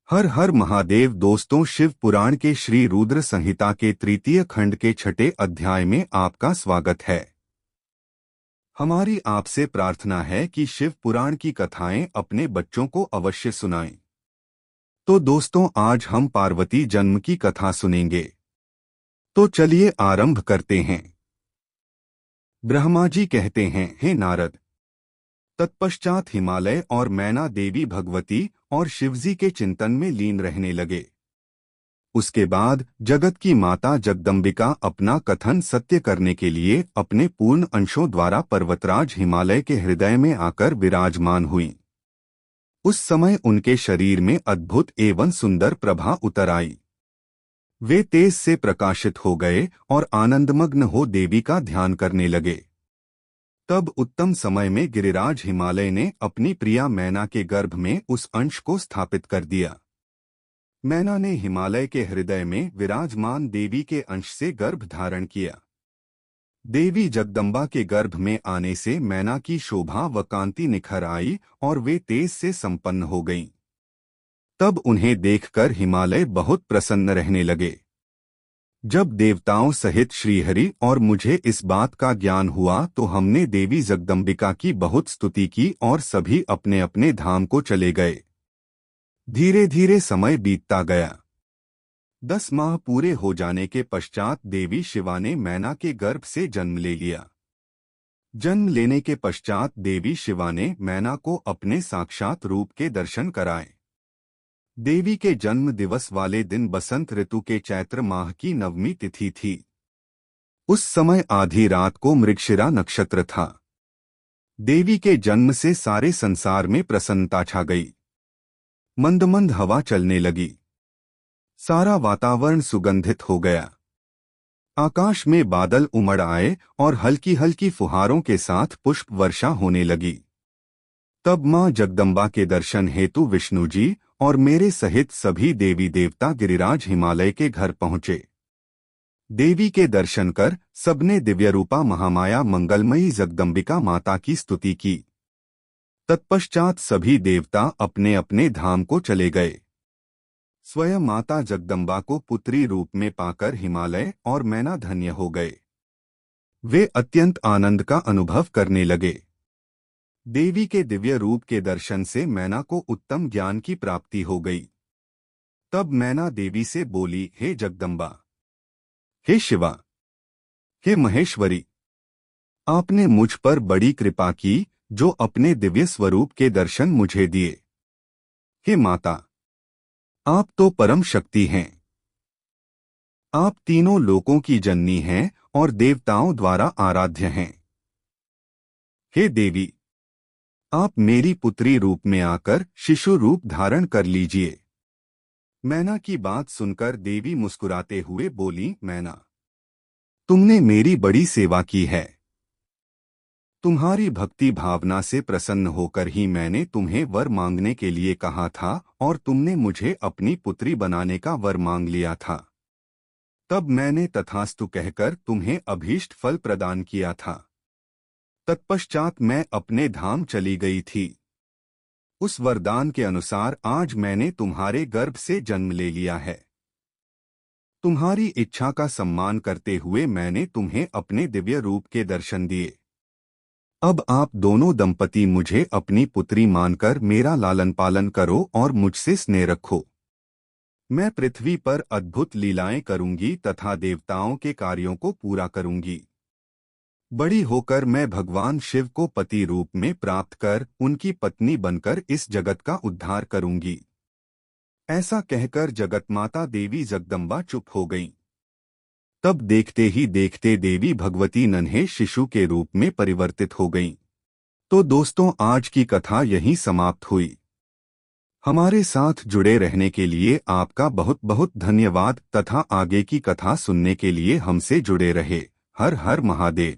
हर हर महादेव। दोस्तों, शिव पुराण के श्री रुद्र संहिता के तृतीय खंड के छठे अध्याय में आपका स्वागत है। हमारी आपसे प्रार्थना है कि शिव पुराण की कथाएं अपने बच्चों को अवश्य सुनाएं। तो दोस्तों, आज हम पार्वती जन्म की कथा सुनेंगे। तो चलिए आरंभ करते हैं। ब्रह्मा जी कहते हैं, हे नारद, तत्पश्चात हिमालय और मैना देवी भगवती और शिवजी के चिंतन में लीन रहने लगे। उसके बाद जगत की माता जगदम्बिका अपना कथन सत्य करने के लिए अपने पूर्ण अंशों द्वारा पर्वतराज हिमालय के हृदय में आकर विराजमान हुई। उस समय उनके शरीर में अद्भुत एवं सुंदर प्रभा उतर आई। वे तेज से प्रकाशित हो गए और आनंदमग्न हो देवी का ध्यान करने लगे। तब उत्तम समय में गिरिराज हिमालय ने अपनी प्रिया मैना के गर्भ में उस अंश को स्थापित कर दिया। मैना ने हिमालय के हृदय में विराजमान देवी के अंश से गर्भ धारण किया। देवी जगदम्बा के गर्भ में आने से मैना की शोभा व कांति निखर आई और वे तेज से संपन्न हो गईं। तब उन्हें देखकर हिमालय बहुत प्रसन्न रहने लगे। जब देवताओं सहित श्रीहरि और मुझे इस बात का ज्ञान हुआ तो हमने देवी जगदम्बिका की बहुत स्तुति की और सभी अपने अपने धाम को चले गए। धीरे धीरे समय बीतता गया। 10 माह पूरे हो जाने के पश्चात देवी शिवा ने मैना के गर्भ से जन्म ले लिया। जन्म लेने के पश्चात देवी शिवा ने मैना को अपने साक्षात रूप के दर्शन कराए। देवी के जन्म दिवस वाले दिन बसंत ऋतु के चैत्र माह की नवमी तिथि थी। उस समय आधी रात को मृगशिरा नक्षत्र था। देवी के जन्म से सारे संसार में प्रसन्नता छा गई। मंद मंद हवा चलने लगी। सारा वातावरण सुगंधित हो गया। आकाश में बादल उमड़ आए और हल्की हल्की फुहारों के साथ पुष्प वर्षा होने लगी। तब मां जगदम्बा के दर्शन हेतु विष्णु जी और मेरे सहित सभी देवी देवता गिरिराज हिमालय के घर पहुंचे। देवी के दर्शन कर सबने दिव्यरूपा महामाया मंगलमयी जगदम्बिका माता की स्तुति की। तत्पश्चात सभी देवता अपने अपने धाम को चले गए। स्वयं माता जगदम्बा को पुत्री रूप में पाकर हिमालय और मैना धन्य हो गए। वे अत्यंत आनंद का अनुभव करने लगे। देवी के दिव्य रूप के दर्शन से मैना को उत्तम ज्ञान की प्राप्ति हो गई। तब मैना देवी से बोली, हे जगदम्बा, हे शिवा, हे महेश्वरी, आपने मुझ पर बड़ी कृपा की जो अपने दिव्य स्वरूप के दर्शन मुझे दिए। हे माता, आप तो परम शक्ति हैं। आप तीनों लोकों की जननी हैं और देवताओं द्वारा आराध्य हैं। हे देवी, आप मेरी पुत्री रूप में आकर शिशु रूप धारण कर लीजिए। मैना की बात सुनकर देवी मुस्कुराते हुए बोली, मैना, तुमने मेरी बड़ी सेवा की है। तुम्हारी भक्ति भावना से प्रसन्न होकर ही मैंने तुम्हें वर मांगने के लिए कहा था और तुमने मुझे अपनी पुत्री बनाने का वर मांग लिया था। तब मैंने तथास्तु कहकर तुम्हें अभीष्ट फल प्रदान किया था। तत्पश्चात मैं अपने धाम चली गई थी। उस वरदान के अनुसार आज मैंने तुम्हारे गर्भ से जन्म ले लिया है। तुम्हारी इच्छा का सम्मान करते हुए मैंने तुम्हें अपने दिव्य रूप के दर्शन दिए। अब आप दोनों दंपति मुझे अपनी पुत्री मानकर मेरा लालन पालन करो और मुझसे स्नेह रखो। मैं पृथ्वी पर अद्भुत लीलाएं करूंगी तथा देवताओं के कार्यों को पूरा करूंगी। बड़ी होकर मैं भगवान शिव को पति रूप में प्राप्त कर उनकी पत्नी बनकर इस जगत का उद्धार करूंगी। ऐसा कहकर जगतमाता देवी जगदम्बा चुप हो गईं। तब देखते ही देखते देवी भगवती नन्हे शिशु के रूप में परिवर्तित हो गईं। तो दोस्तों, आज की कथा यहीं समाप्त हुई। हमारे साथ जुड़े रहने के लिए आपका बहुत बहुत धन्यवाद तथा आगे की कथा सुनने के लिए हमसे जुड़े रहे। हर हर महादेव।